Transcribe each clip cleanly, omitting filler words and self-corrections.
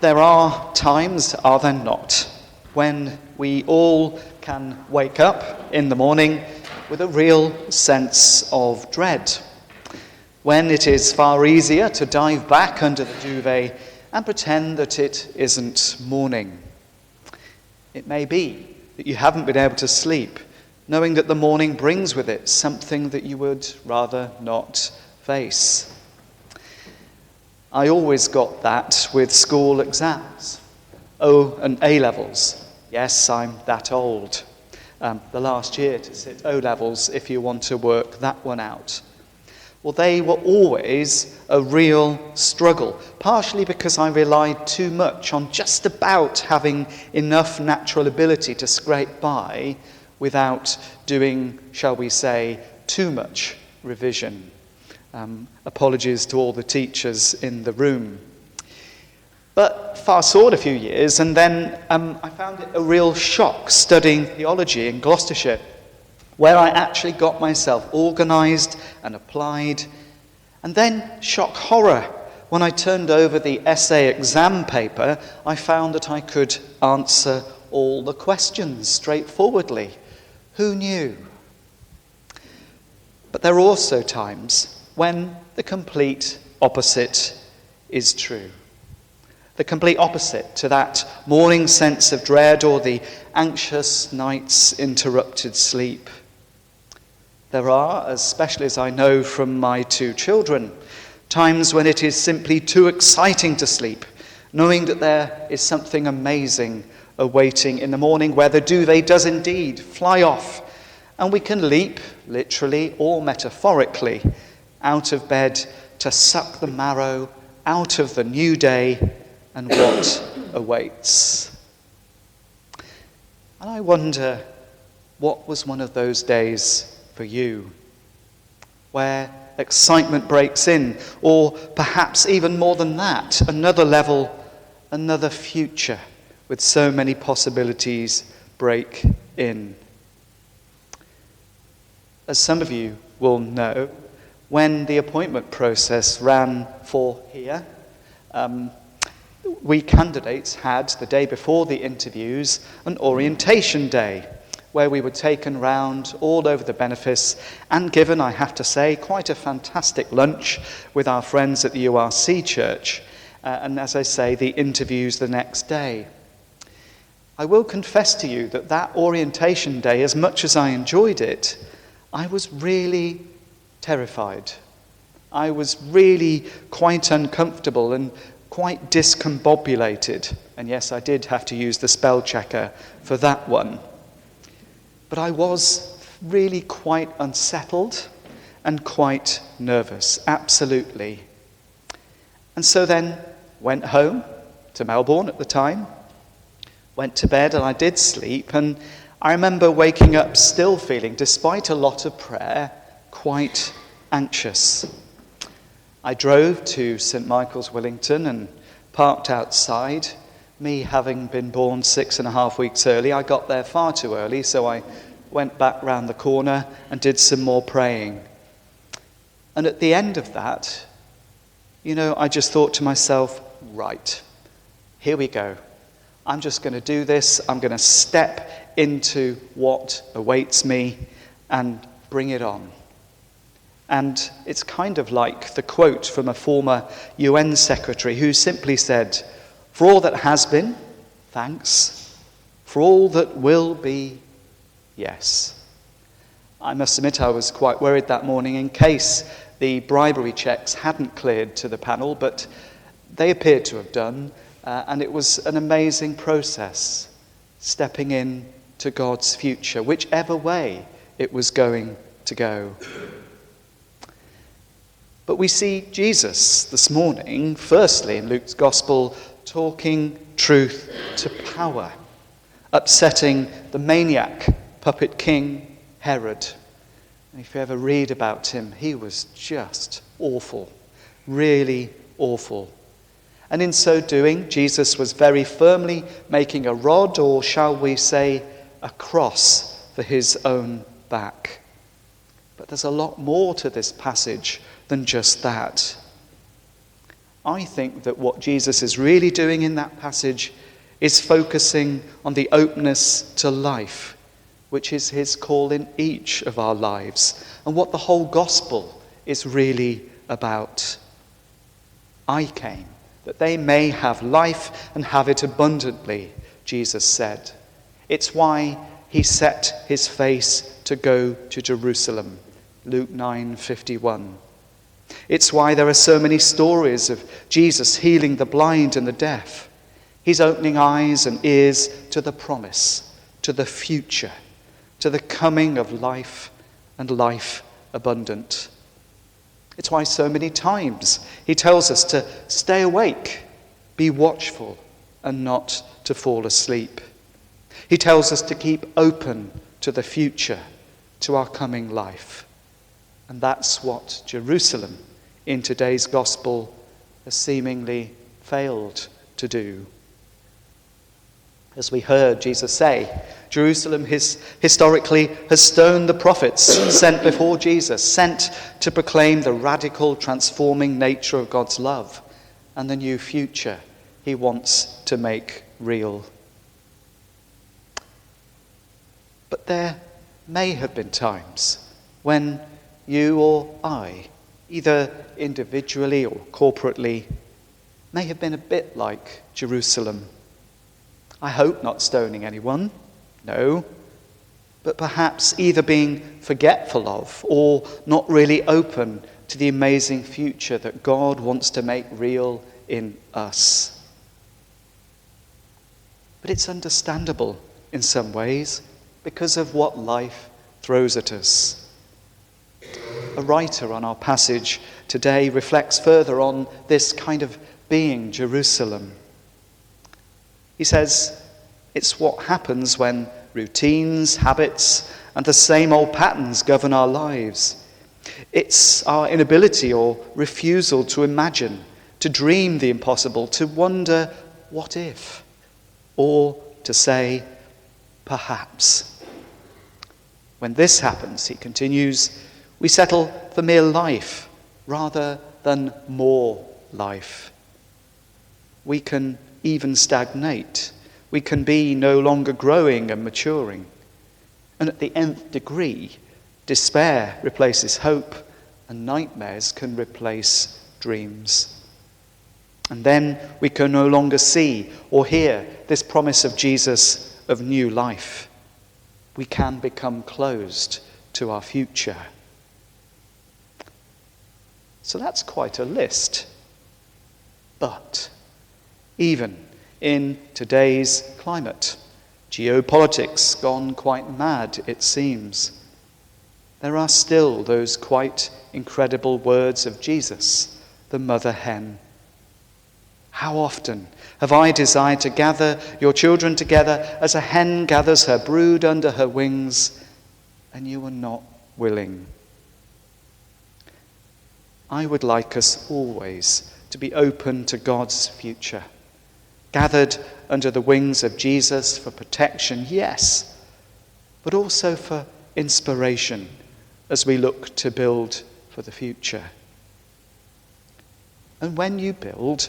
there are times, are there not, when we all can wake up in the morning with a real sense of dread, when it is far easier to dive back under the duvet and pretend that it isn't morning. It may be that you haven't been able to sleep, knowing that the morning brings with it something that you would rather not face. I always got that with school exams. O and A levels. Yes, I'm that old. The last year to sit O levels if you want to work that one out. Well, they were always a real struggle, partially because I relied too much on just about having enough natural ability to scrape by without doing, shall we say, too much revision. Apologies to all the teachers in the room. But fast forward a few years, and then I found it a real shock studying theology in Gloucestershire, where I actually got myself organised and applied. And then, shock horror, when I turned over the essay exam paper, I found that I could answer all the questions straightforwardly. Who knew? But there are also times when the complete opposite is true. The complete opposite to that morning sense of dread or the anxious night's interrupted sleep. There are, especially as I know from my two children, times when it is simply too exciting to sleep, knowing that there is something amazing awaiting in the morning where the duvet does indeed fly off, and we can leap, literally or metaphorically, out of bed to suck the marrow out of the new day and what awaits. And I wonder, what was one of those days for you, where excitement breaks in, or perhaps even more than that, another level, another future with so many possibilities break in? As some of you will know, when the appointment process ran for here, we candidates had, the day before the interviews, an orientation day where we were taken round all over the benefice and given, I have to say, quite a fantastic lunch with our friends at the URC Church. And as I say, the interviews the next day. I will confess to you that that orientation day, as much as I enjoyed it, I was really terrified. I was really quite uncomfortable and quite discombobulated. And yes, I did have to use the spell checker for that one. But I was really quite unsettled and quite nervous, absolutely. And so then went home to Melbourne at the time, went to bed, and I did sleep. And I remember waking up still feeling, despite a lot of prayer, quite anxious. I drove to St Michael's, Willington, and parked outside. Me having been born 6.5 weeks early, I got there far too early, so I went back round the corner and did some more praying. And at the end of that, I just thought to myself, right, here we go. I'm just going to do this. I'm going to step into what awaits me and bring it on. And it's kind of like the quote from a former UN secretary who simply said, "For all that has been, thanks. For all that will be, yes." I must admit I was quite worried that morning in case the bribery checks hadn't cleared to the panel, but they appeared to have done, and it was an amazing process, stepping in to God's future, whichever way it was going to go. But we see Jesus this morning, firstly in Luke's Gospel, talking truth to power, upsetting the maniac puppet king Herod. And if you ever read about him, he was just awful, really awful. And in so doing, Jesus was very firmly making a rod, or shall we say, a cross for his own back. But there's a lot more to this passage than just that. I think that what Jesus is really doing in that passage is focusing on the openness to life, which is his call in each of our lives, and what the whole gospel is really about. I came that they may have life and have it abundantly, Jesus said. It's why he set his face to go to Jerusalem, Luke 9:51. It's why there are so many stories of Jesus healing the blind and the deaf. He's opening eyes and ears to the promise, to the future, to the coming of life and life abundant. It's why so many times he tells us to stay awake, be watchful, and not to fall asleep. He tells us to keep open to the future, to our coming life. And that's what Jerusalem in today's gospel has seemingly failed to do. As we heard Jesus say, Jerusalem historically has stoned the prophets sent before Jesus, sent to proclaim the radical, transforming nature of God's love and the new future he wants to make real. But there may have been times when you or I, either individually or corporately, may have been a bit like Jerusalem. I hope not stoning anyone, no, but perhaps either being forgetful of or not really open to the amazing future that God wants to make real in us. But it's understandable in some ways because of what life throws at us. A writer on our passage today reflects further on this kind of being Jerusalem. He says, it's what happens when routines, habits, and the same old patterns govern our lives. It's our inability or refusal to imagine, to dream the impossible, to wonder, what if? Or to say, perhaps. When this happens, he continues, we settle for mere life rather than more life. We can even stagnate. We can be no longer growing and maturing. And at the nth degree, despair replaces hope, and nightmares can replace dreams. And then we can no longer see or hear this promise of Jesus of new life. We can become closed to our future. So that's quite a list. But even in today's climate, geopolitics gone quite mad, it seems, there are still those quite incredible words of Jesus, the mother hen. How often have I desired to gather your children together as a hen gathers her brood under her wings, and you are not willing. I would like us always to be open to God's future, gathered under the wings of Jesus for protection, yes, but also for inspiration as we look to build for the future. And when you build,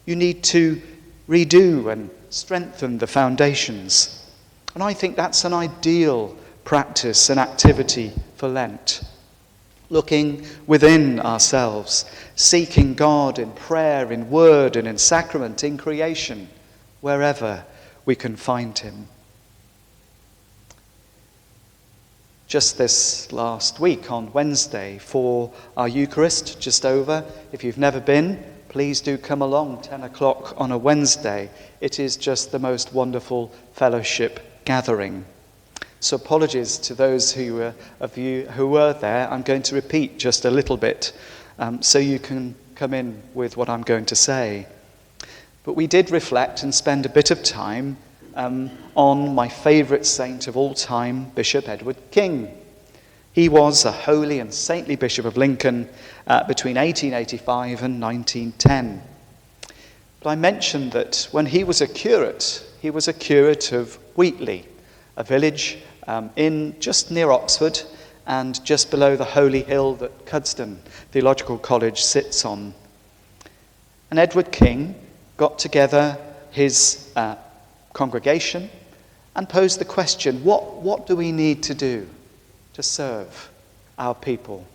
you need to redo and strengthen the foundations. And I think that's an ideal practice and activity for Lent. Looking within ourselves, seeking God in prayer, in word, and in sacrament, in creation, wherever we can find him. Just this last week on Wednesday for our Eucharist, just over, if you've never been, please do come along, 10 o'clock on a Wednesday. It is just the most wonderful fellowship gathering. So apologies to those of you who were there. I'm going to repeat just a little bit so you can come in with what I'm going to say. But we did reflect and spend a bit of time on my favourite saint of all time, Bishop Edward King. He was a holy and saintly Bishop of Lincoln between 1885 and 1910. But I mentioned that when he was a curate of Wheatley, a village in just near Oxford and just below the holy hill that Cuddesdon Theological College sits on. And Edward King got together his congregation and posed the question, what do we need to do to serve our people?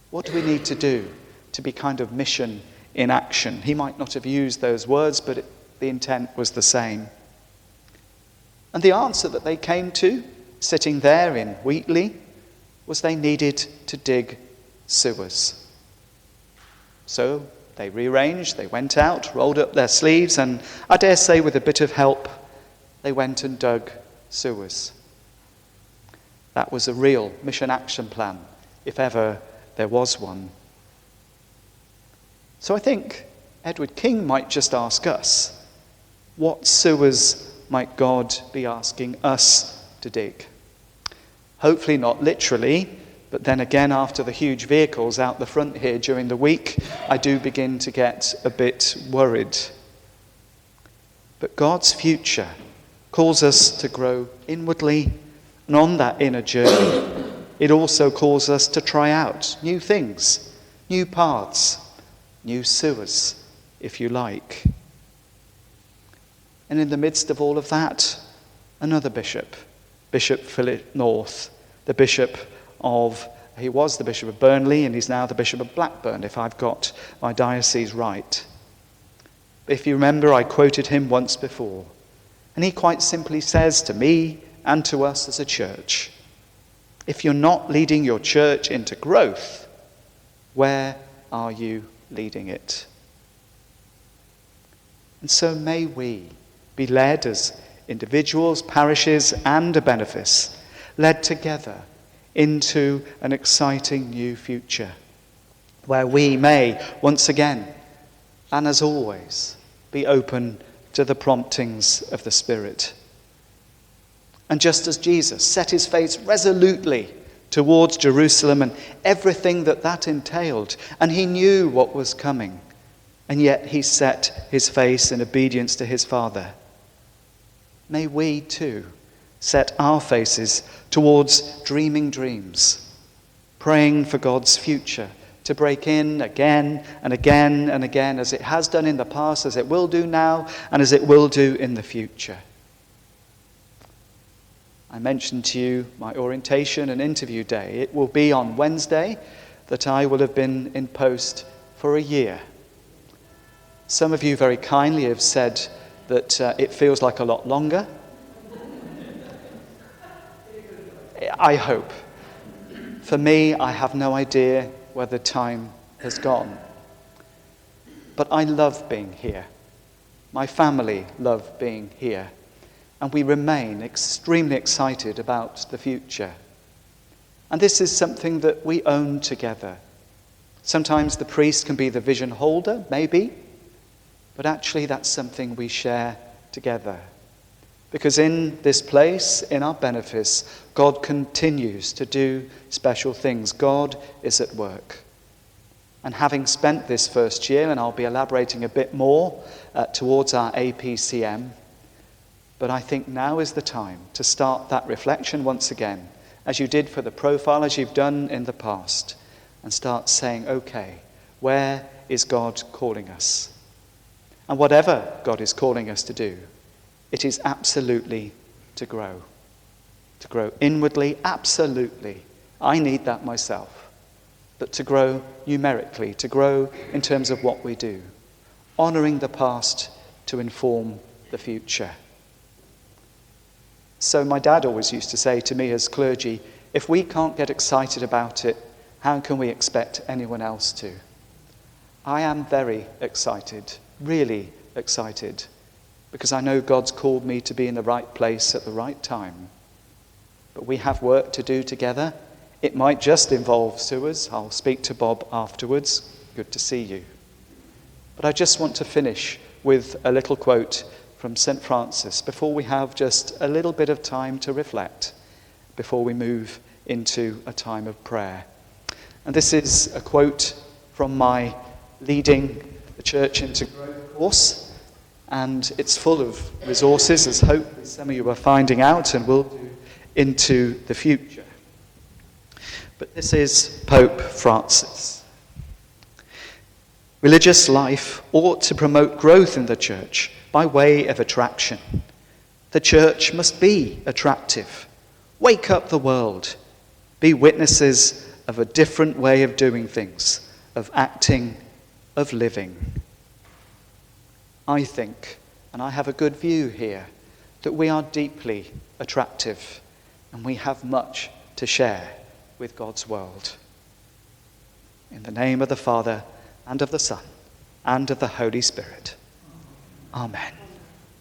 What do we need to do to be kind of mission in action? He might not have used those words, but the intent was the same. And the answer that they came to, sitting there in Wheatley, was they needed to dig sewers. So they rearranged, they went out, rolled up their sleeves, and I dare say with a bit of help, they went and dug sewers. That was a real mission action plan, if ever there was one. So I think Edward King might just ask us, what sewers might God be asking us to dig? Hopefully not literally, but then again, after the huge vehicles out the front here during the week, I do begin to get a bit worried. But God's future calls us to grow inwardly, and on that inner journey, it also calls us to try out new things, new paths, new sewers, if you like. And in the midst of all of that, another bishop, Bishop Philip North, the bishop of, he was the Bishop of Burnley and he's now the Bishop of Blackburn, if I've got my diocese right. If you remember, I quoted him once before, and he quite simply says to me and to us as a church, if you're not leading your church into growth, where are you leading it? And so may we be led as individuals, parishes, and a benefice, led together into an exciting new future, where we may, once again, and as always, be open to the promptings of the Spirit. And just as Jesus set his face resolutely towards Jerusalem and everything that entailed, and he knew what was coming, and yet he set his face in obedience to his Father, may we too set our faces towards dreaming dreams, praying for God's future to break in again and again and again, as it has done in the past, as it will do now, and as it will do in the future. I mentioned to you my orientation and interview day. It will be on Wednesday that I will have been in post for a year. Some of you very kindly have said that it feels like a lot longer. I hope. For me, I have no idea where the time has gone. But I love being here. My family love being here. And we remain extremely excited about the future. And this is something that we own together. Sometimes the priest can be the vision holder, maybe, but actually that's something we share together. Because in this place, in our benefice, God continues to do special things. God is at work. And having spent this first year, and I'll be elaborating a bit more towards our APCM, but I think now is the time to start that reflection once again, as you did for the profile, as you've done in the past, and start saying, okay, where is God calling us? And whatever God is calling us to do, it is absolutely to grow. To grow inwardly, absolutely. I need that myself. But to grow numerically, to grow in terms of what we do, honouring the past to inform the future. So my dad always used to say to me as clergy, if we can't get excited about it, how can we expect anyone else to? I am very excited, really excited, because I know God's called me to be in the right place at the right time. But we have work to do together. It might just involve sewers. I'll speak to Bob afterwards. Good to see you. But I just want to finish with a little quote from St. Francis before we have just a little bit of time to reflect, before we move into a time of prayer. And this is a quote from my Leading the Church into Growth course, and it's full of resources, as hopefully some of you are finding out and will do into the future. But this is Pope Francis. Religious life ought to promote growth in the church by way of attraction. The church must be attractive. Wake up the world. Be witnesses of a different way of doing things, of acting, of living. I think, and I have a good view here, that we are deeply attractive and we have much to share with God's world. In the name of the Father, and of the Son, and of the Holy Spirit. Amen.